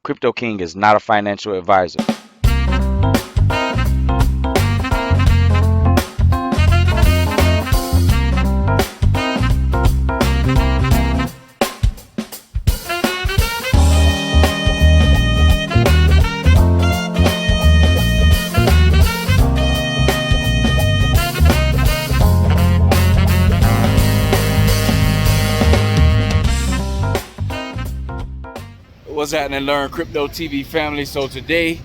Crypto King is not a financial advisor. What's happening, Learn Crypto TV family? So today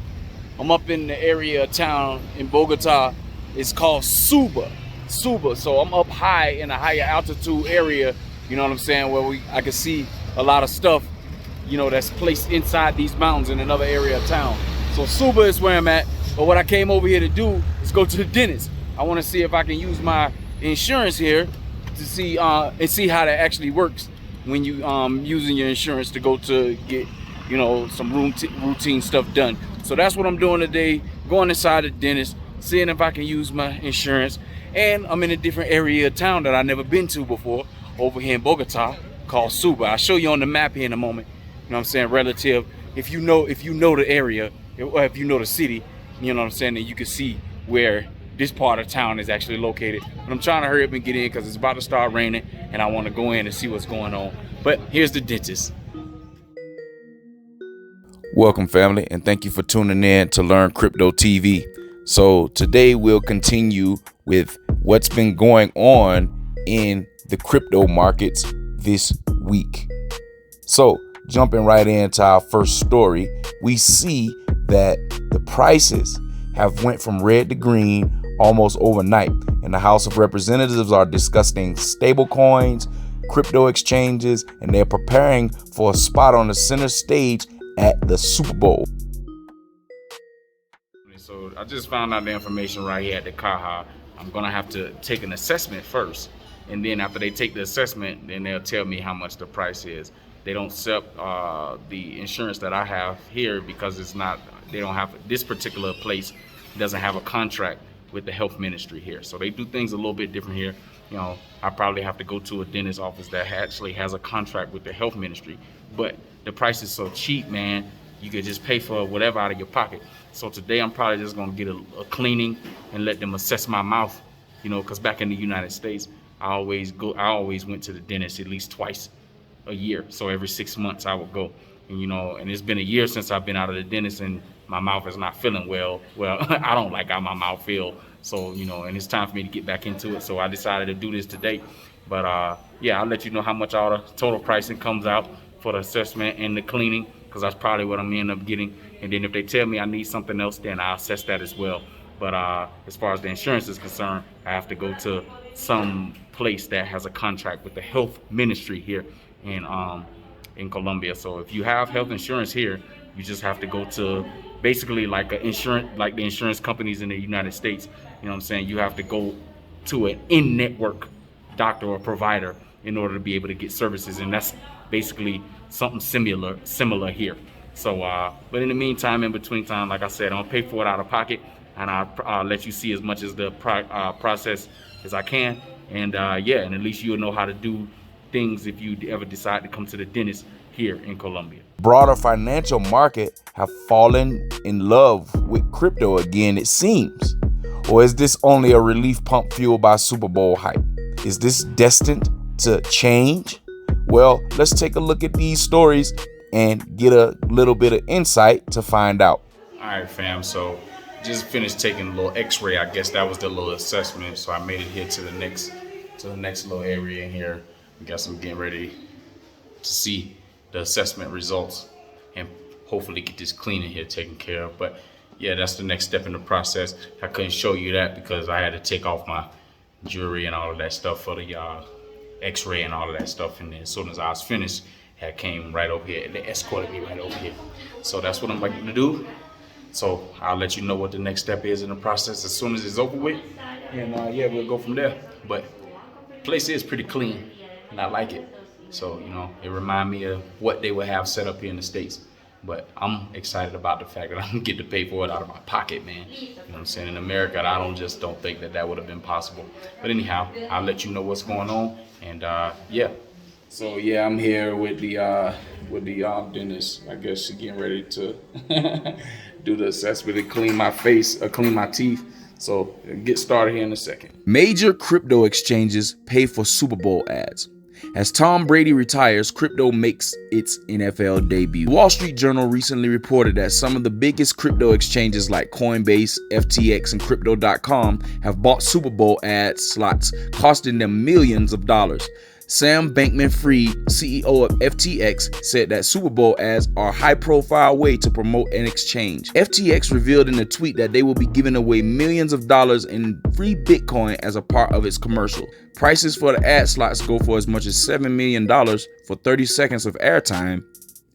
I'm up in the area of town in Bogota. It's called Suba. So I'm up high in a higher altitude area, you know what I'm saying, where I can see a lot of stuff, you know, that's placed inside these mountains in another area of town. So Suba is where I'm at. But what I came over here to do is go to the dentist. I want to see if I can use my insurance here to see and see how that actually works when you using your insurance to go to get, you know, some routine stuff done. So that's what I'm doing today, going inside the dentist, seeing if I can use my insurance. And I'm in a different area of town that I've never been to before, over here in Bogota, called Suba. I'll show you on the map here in a moment, you know what I'm saying, relative, if you know the area, or if you know the city, you know what I'm saying, then you can see where this part of town is actually located. But I'm trying to hurry up and get in because it's about to start raining and I want to go in and see what's going on. But here's the dentist. Welcome, family, and thank you for tuning in to Learn Crypto TV. So today we'll continue with what's been going on in the crypto markets this week. So jumping right into our first story, we see that the prices have went from red to green almost overnight, and the House of Representatives are discussing stable coins, crypto exchanges, and they're preparing for a spot on the center stage at the Super Bowl. So I just found out the information right here at the CAHA. I'm gonna have to take an assessment first, and then after they take the assessment, then they'll tell me how much the price is. They don't accept the insurance that I have here because it's not. They don't have, this particular place doesn't have a contract with the health ministry here, so they do things a little bit different here. You know, I probably have to go to a dentist office that actually has a contract with the health ministry, but the price is so cheap, man, you could just pay for whatever out of your pocket. So today I'm probably just gonna get a cleaning and let them assess my mouth, you know, because back in the United States, I always went to the dentist at least twice a year. So every 6 months I would go, and you know, and it's been a year since I've been out of the dentist and my mouth is not feeling well. I don't like how my mouth feel. So, you know, and it's time for me to get back into it. So I decided to do this today. But yeah, I'll let you know how much all the total pricing comes out for the assessment and the cleaning, because that's probably what I'm gonna end up getting. And then if they tell me I need something else, then I'll assess that as well. But as far as the insurance is concerned, I have to go to some place that has a contract with the health ministry here in Colombia. So if you have health insurance here, you just have to go to basically like the insurance companies in the United States. You know what I'm saying? You have to go to an in-network doctor or provider in order to be able to get services, and that's basically something similar here. So but in the meantime, in between time, like I said, I'm gonna pay for it out of pocket, and I'll let you see as much as the process as I can. And yeah, and at least you'll know how to do things if you ever decide to come to the dentist here in Colombia. Broader financial market have fallen in love with crypto again, it seems. Or is this only a relief pump fueled by Super Bowl hype? Is this destined to change? Well, let's take a look at these stories and get a little bit of insight to find out. All right, fam. So just finished taking a little x-ray. I guess that was the little assessment. So I made it here to the next little area in here. I guess I'm getting ready to see the assessment results and hopefully get this cleaning here taken care of. But yeah, that's the next step in the process. I couldn't show you that because I had to take off my jewelry and all of that stuff for the x-ray and all of that stuff. And then as soon as I was finished, I came right over here and they escorted me right over here. So that's what I'm going to do. So I'll let you know what the next step is in the process as soon as it's over with. And yeah, we'll go from there. But the place is pretty clean and I like it. So, you know, it reminds me of what they would have set up here in the States. But I'm excited about the fact that I'm gonna get to pay for it out of my pocket, man. You know what I'm saying? In America, I don't think that would have been possible. But anyhow, I'll let you know what's going on. And yeah, So yeah, I'm here with the dentist. I guess she getting ready to do the assessment and clean my face, clean my teeth. So get started here in a second. Major crypto exchanges pay for Super Bowl ads. As Tom Brady retires, crypto makes its NFL debut. The Wall Street Journal recently reported that some of the biggest crypto exchanges like Coinbase, FTX, and Crypto.com have bought Super Bowl ad slots, costing them millions of dollars. Sam Bankman-Fried, CEO of FTX, said that Super Bowl ads are a high-profile way to promote an exchange. FTX revealed in a tweet that they will be giving away millions of dollars in free Bitcoin as a part of its commercial. Prices for the ad slots go for as much as $7 million for 30 seconds of airtime,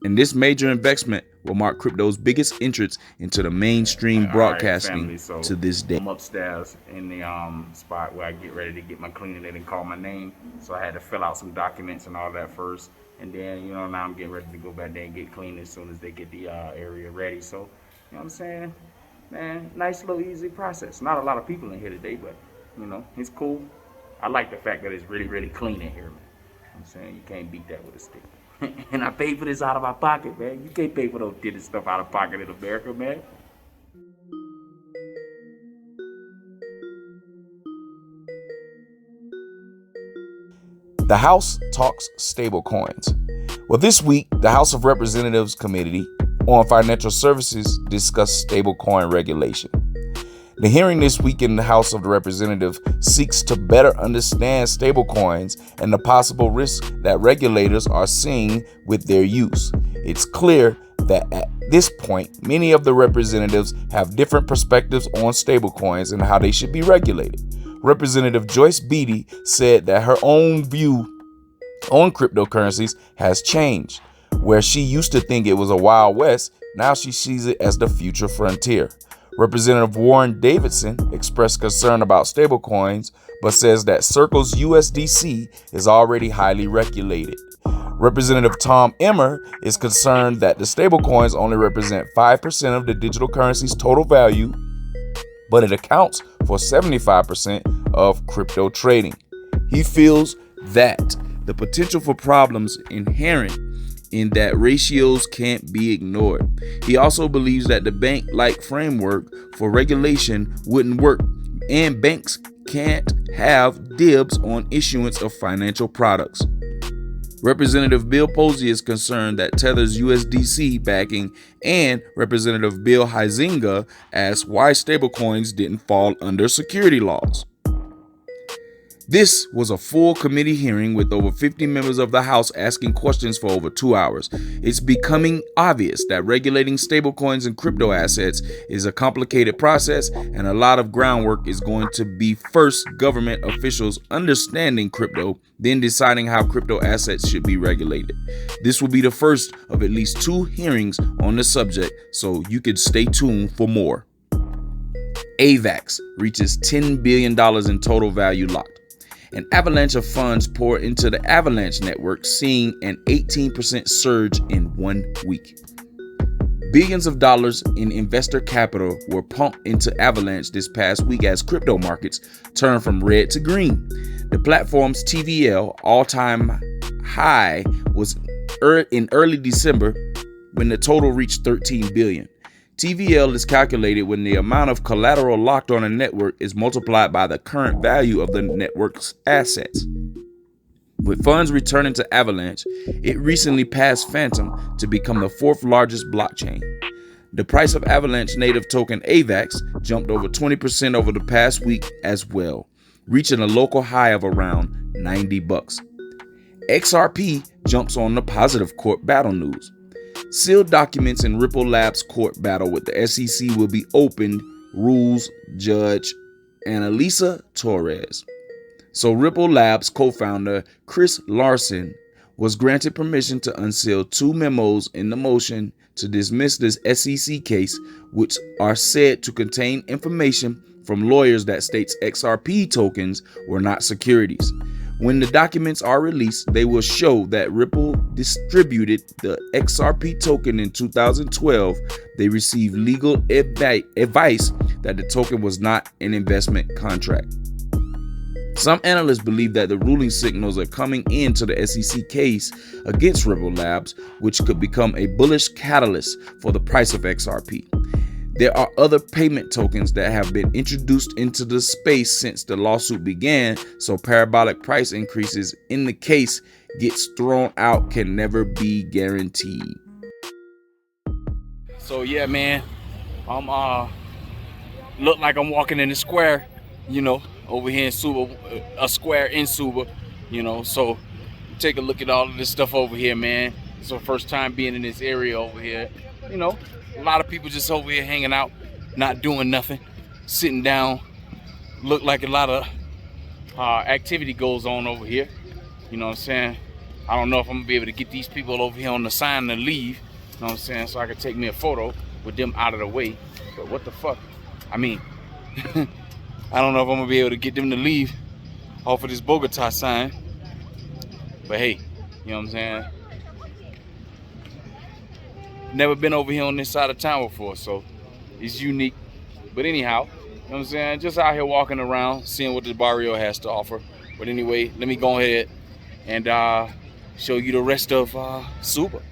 and this major investment will mark crypto's biggest entrance into the mainstream broadcasting family, so to this day. I'm upstairs in the spot where I get ready to get my cleaning. They didn't call my name, so I had to fill out some documents and all that first. And then, now I'm getting ready to go back there and get clean as soon as they get the area ready. So, you know what I'm saying? Man, nice little easy process. Not a lot of people in here today, but, it's cool. I like the fact that it's really, really clean in here, man. I'm saying you can't beat that with a stick. And I paid for this out of my pocket, man. You can't pay for those did stuff out of pocket in America, man. The House talks stablecoins. Well, this week, the House of Representatives Committee on Financial Services discussed stablecoin regulation. The hearing this week in the House of Representatives seeks to better understand stablecoins and the possible risks that regulators are seeing with their use. It's clear that at this point, many of the representatives have different perspectives on stablecoins and how they should be regulated. Representative Joyce Beatty said that her own view on cryptocurrencies has changed. Where she used to think it was a Wild West, now she sees it as the future frontier. Representative Warren Davidson expressed concern about stablecoins, but says that Circle's USDC is already highly regulated. Representative Tom Emmer is concerned that the stablecoins only represent 5% of the digital currency's total value, but it accounts for 75% of crypto trading. He feels that the potential for problems inherent in that ratios can't be ignored. He also believes that the bank-like framework for regulation wouldn't work, and banks can't have dibs on issuance of financial products. Representative Bill Posey is concerned that Tether's USDC backing, and Representative Bill Huizenga asks why stablecoins didn't fall under security laws. This was a full committee hearing with over 50 members of the House asking questions for over 2 hours. It's becoming obvious that regulating stablecoins and crypto assets is a complicated process, and a lot of groundwork is going to be first government officials understanding crypto, then deciding how crypto assets should be regulated. This will be the first of at least 2 hearings on the subject, so you can stay tuned for more. AVAX reaches $10 billion in total value locked. An avalanche of funds poured into the Avalanche network, seeing an 18% surge in 1 week. Billions of dollars in investor capital were pumped into Avalanche this past week as crypto markets turned from red to green. The platform's TVL all-time high was in early December when the total reached $13 billion. TVL is calculated when the amount of collateral locked on a network is multiplied by the current value of the network's assets. With funds returning to Avalanche, it recently passed Phantom to become the 4th largest blockchain. The price of Avalanche native token AVAX jumped over 20% over the past week as well, reaching a local high of around $90. XRP jumps on the positive court battle news. Sealed documents in Ripple Labs' court battle with the SEC will be opened, rules Judge Annalisa Torres. So Ripple Labs co-founder Chris Larson was granted permission to unseal 2 memos in the motion to dismiss this SEC case, which are said to contain information from lawyers that states XRP tokens were not securities. When the documents are released, they will show that Ripple distributed the XRP token in 2012. They received legal advice that the token was not an investment contract. Some analysts believe that the ruling signals are coming into the SEC case against Ripple Labs, which could become a bullish catalyst for the price of XRP. There are other payment tokens that have been introduced into the space since the lawsuit began, so parabolic price increases in the case gets thrown out can never be guaranteed. So yeah, man, I'm look like I'm walking in the square, over here in Suba, a square in Suba, so take a look at all of this stuff over here, man. It's our first time being in this area over here. A lot of people just over here hanging out, not doing nothing, sitting down. Look like a lot of activity goes on over here. You know what I'm saying? I don't know if I'm gonna be able to get these people over here on the sign to leave. You know what I'm saying? So I can take me a photo with them out of the way. But what the fuck? I mean, I don't know if I'm gonna be able to get them to leave off of this Bogota sign. But hey, you know what I'm saying? Never been over here on this side of town before, so it's unique. But anyhow, you know what I'm saying? Just out here walking around, seeing what the barrio has to offer. But anyway, let me go ahead and show you the rest of Suba.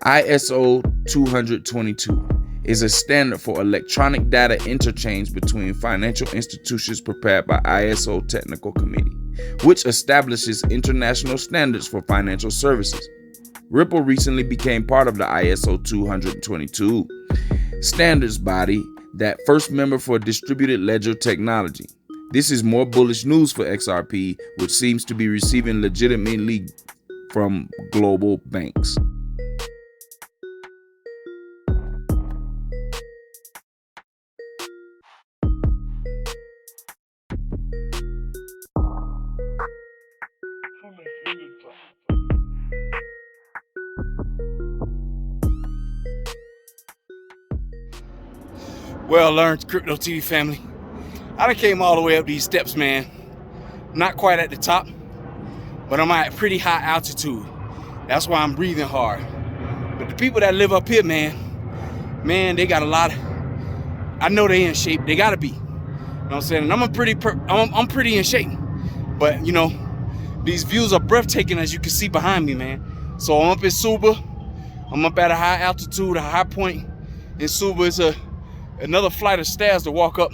ISO 222 is a standard for electronic data interchange between financial institutions prepared by ISO Technical Committee, which establishes international standards for financial services. Ripple recently became part of the ISO 222 standards body, that first member for distributed ledger technology. This is more bullish news for XRP, which seems to be receiving legitimately from global banks. Well, learned Crypto TV family. I done came all the way up these steps, man. Not quite at the top, but I'm at pretty high altitude. That's why I'm breathing hard. But the people that live up here, man, they got a lot of, I know they in shape. They gotta be. You know what I'm saying? And I'm pretty in shape. But these views are breathtaking, as you can see behind me, man. So I'm up in Suba. I'm up at a high altitude, a high point in Suba. It's another flight of stairs to walk up.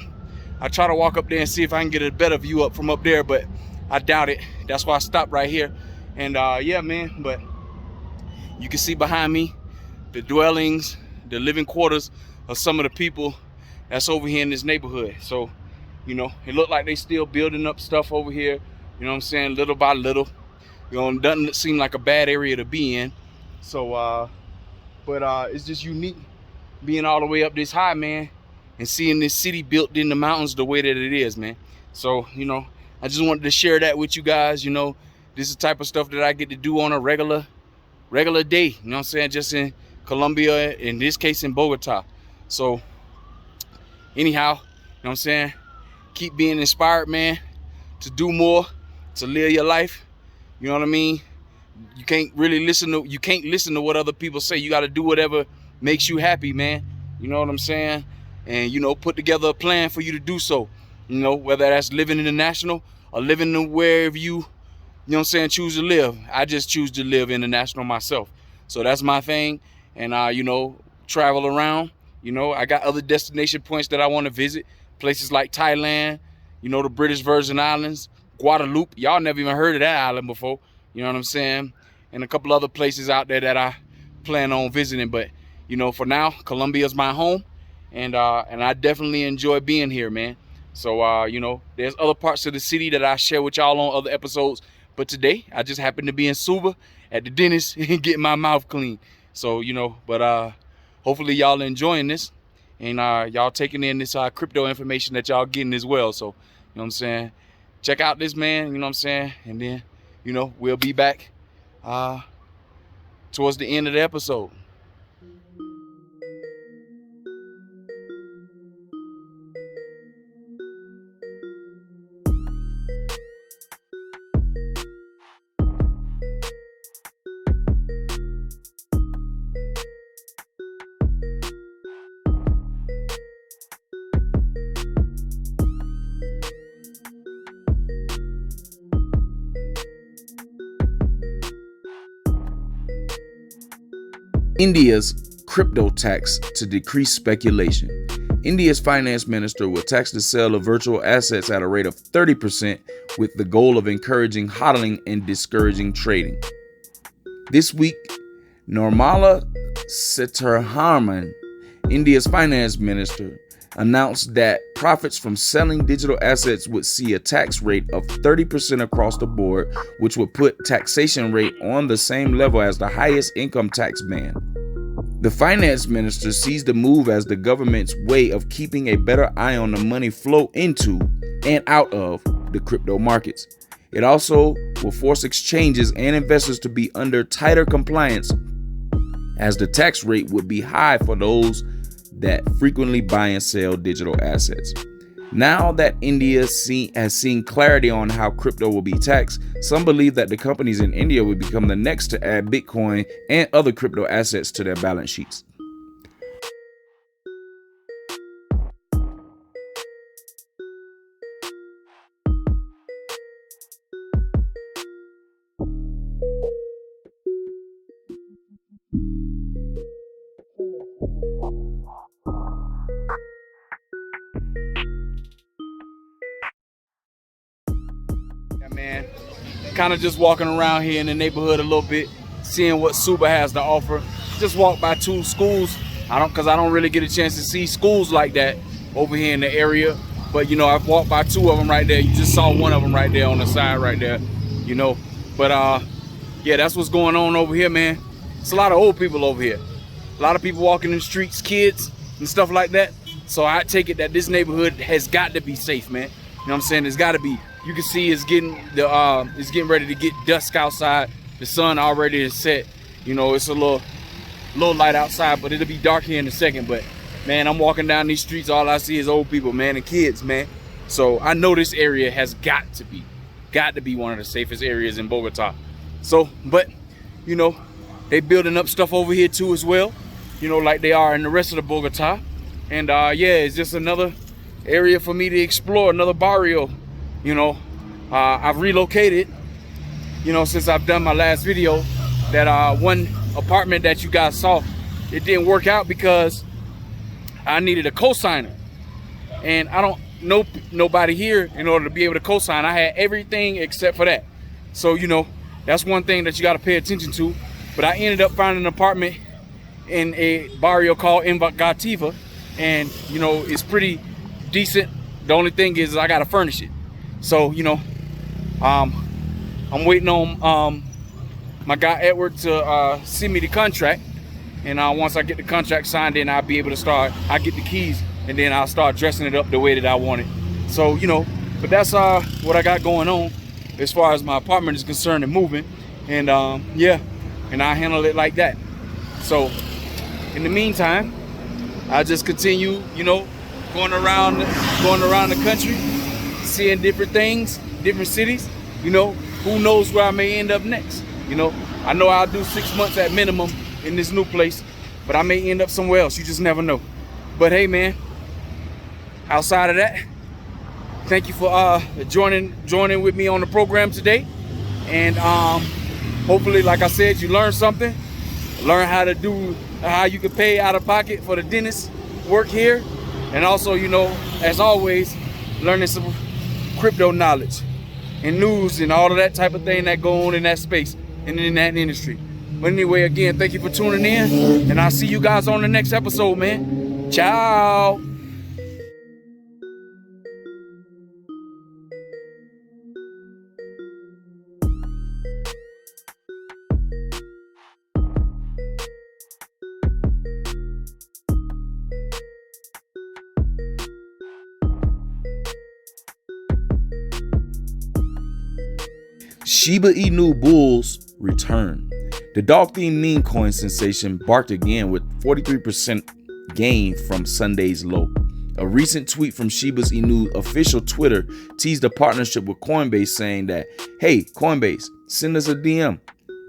I try to walk up there and see if I can get a better view up from up there, but I doubt it. That's why I stopped right here. And yeah, man, but you can see behind me the dwellings, the living quarters of some of the people that's over here in this neighborhood. So, it looked like they still building up stuff over here, you know what I'm saying, little by little. It doesn't seem like a bad area to be in. So, but it's just unique being all the way up this high, man, and seeing this city built in the mountains the way that it is, man. So, I just wanted to share that with you guys. This is the type of stuff that I get to do on a regular day, you know what I'm saying, just in Colombia, in this case in Bogota. So anyhow, you know what I'm saying, keep being inspired, man, to do more, to live your life. You know what I mean? You can't listen to what other people say. You got to do whatever makes you happy, man. You know what I'm saying? And put together a plan for you to do so. Whether that's living in the national or living in wherever you know what I'm saying, choose to live. I just choose to live international myself. So that's my thing. And travel around. I got other destination points that I want to visit. Places like Thailand, the British Virgin Islands, Guadeloupe. Y'all never even heard of that island before. You know what I'm saying? And a couple other places out there that I plan on visiting. But, for now, Colombia is my home. And I definitely enjoy being here, man. So, there's other parts of the city that I share with y'all on other episodes. But today, I just happened to be in Suba at the dentist and getting my mouth clean. So, but hopefully y'all enjoying this. And y'all taking in this crypto information that y'all getting as well. So, you know what I'm saying? Check out this, man, you know what I'm saying? And then, we'll be back towards the end of the episode. India's crypto tax to decrease speculation. India's finance minister will tax the sale of virtual assets at a rate of 30% with the goal of encouraging hodling and discouraging trading. This week, Nirmala Sitharaman, India's finance minister, announced that profits from selling digital assets would see a tax rate of 30% across the board, which would put taxation rate on the same level as the highest income tax band. The finance minister sees the move as the government's way of keeping a better eye on the money flow into and out of the crypto markets. It also will force exchanges and investors to be under tighter compliance, as the tax rate would be high for those that frequently buy and sell digital assets. Now that India has seen clarity on how crypto will be taxed, some believe that the companies in India will become the next to add Bitcoin and other crypto assets to their balance sheets. Man, kind of just walking around here in the neighborhood a little bit, seeing what Suba has to offer. Just walked by 2 schools. Because I don't really get a chance to see schools like that over here in the area. But you know, I've walked by 2 of them right there. You just saw one of them right there on the side right there. You know, but yeah, that's what's going on over here, man. It's a lot of old people over here. A lot of people walking in the streets, kids and stuff like that. So I take it that this neighborhood has got to be safe, man. You know what I'm saying? It's got to be. You can see it's getting ready to get dusk outside. The sun already is set. You know, it's a little light outside, but it'll be dark here in a second. But man, I'm walking down these streets, all I see is old people, man, and kids, man. So I know this area has got to be one of the safest areas in Bogota. So, but you know, they building up stuff over here too as well, you know, like they are in the rest of the Bogota. And yeah, it's just another area for me to explore, another barrio. You know, I've relocated, you know, since I've done my last video. That one apartment that you guys saw, it didn't work out because I needed a cosigner, and I don't know nobody here in order to be able to cosign. I had everything except for that. So you know, that's one thing that you got to pay attention to. But I ended up finding an apartment in a barrio called Bogota, and you know, it's pretty decent. The only thing is I got to furnish it. So you know, I'm waiting on my guy Edward to send me the contract, and once I get the contract signed, then I'll be able to start. I get the keys, and then I'll start dressing it up the way that I want it. So you know, but that's what I got going on as far as my apartment is concerned and moving, and yeah, and I handle it like that. So in the meantime, I just continue, you know, going around the country, seeing different things, different cities. You know, who knows where I may end up next. You know, I know I'll do 6 months at minimum in this new place, but I may end up somewhere else. You just never know. But hey, man, outside of that, thank you for joining with me on the program today. And hopefully, like I said, you learned something. Learn how you can pay out of pocket for the dentist work here. And also, you know, as always, learning some crypto knowledge and news and all of that type of thing that go on in that space and in that industry. But anyway, again, thank you for tuning in, and I'll see you guys on the next episode, man. Ciao. Shiba Inu bulls return. The dog-themed meme coin sensation barked again with 43% gain from Sunday's low. A recent tweet from Shiba Inu official Twitter teased a partnership with Coinbase, saying that, "Hey, Coinbase, send us a DM.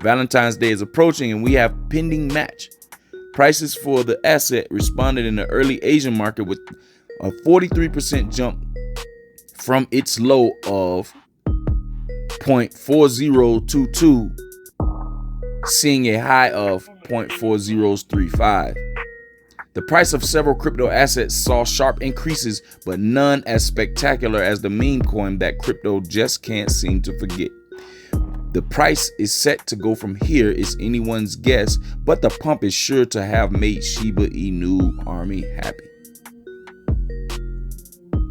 Valentine's Day is approaching and we have pending match." Prices for the asset responded in the early Asian market with a 43% jump from its low of 0.4022, seeing a high of 0.4035. The price of several crypto assets saw sharp increases, but none as spectacular as the meme coin that crypto just can't seem to forget. The price is set to go from here is anyone's guess, but the pump is sure to have made Shiba Inu army happy.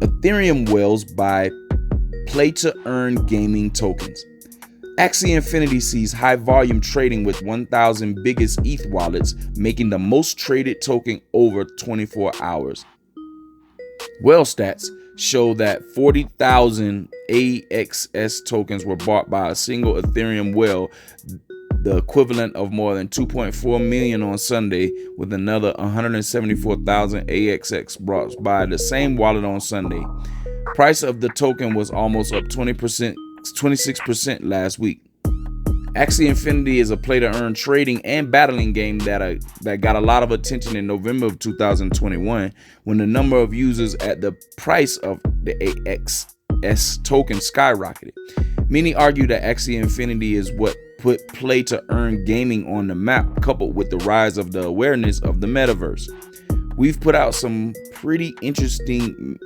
Ethereum whales buy play-to-earn gaming tokens. Axie Infinity sees high volume trading with 1,000 biggest ETH wallets, making the most traded token over 24 hours. Whale stats show that 40,000 AXS tokens were bought by a single Ethereum whale, the equivalent of more than 2.4 million on Sunday, with another 174,000 AXX brought by the same wallet on Sunday. Price of the token was almost up 26% last week. Axie Infinity is a play-to-earn trading and battling game that got a lot of attention in November of 2021 when the number of users at the price of the AXS token skyrocketed. Many argue that Axie Infinity is what put play-to-earn gaming on the map, coupled with the rise of the awareness of the metaverse. We've put out some pretty interesting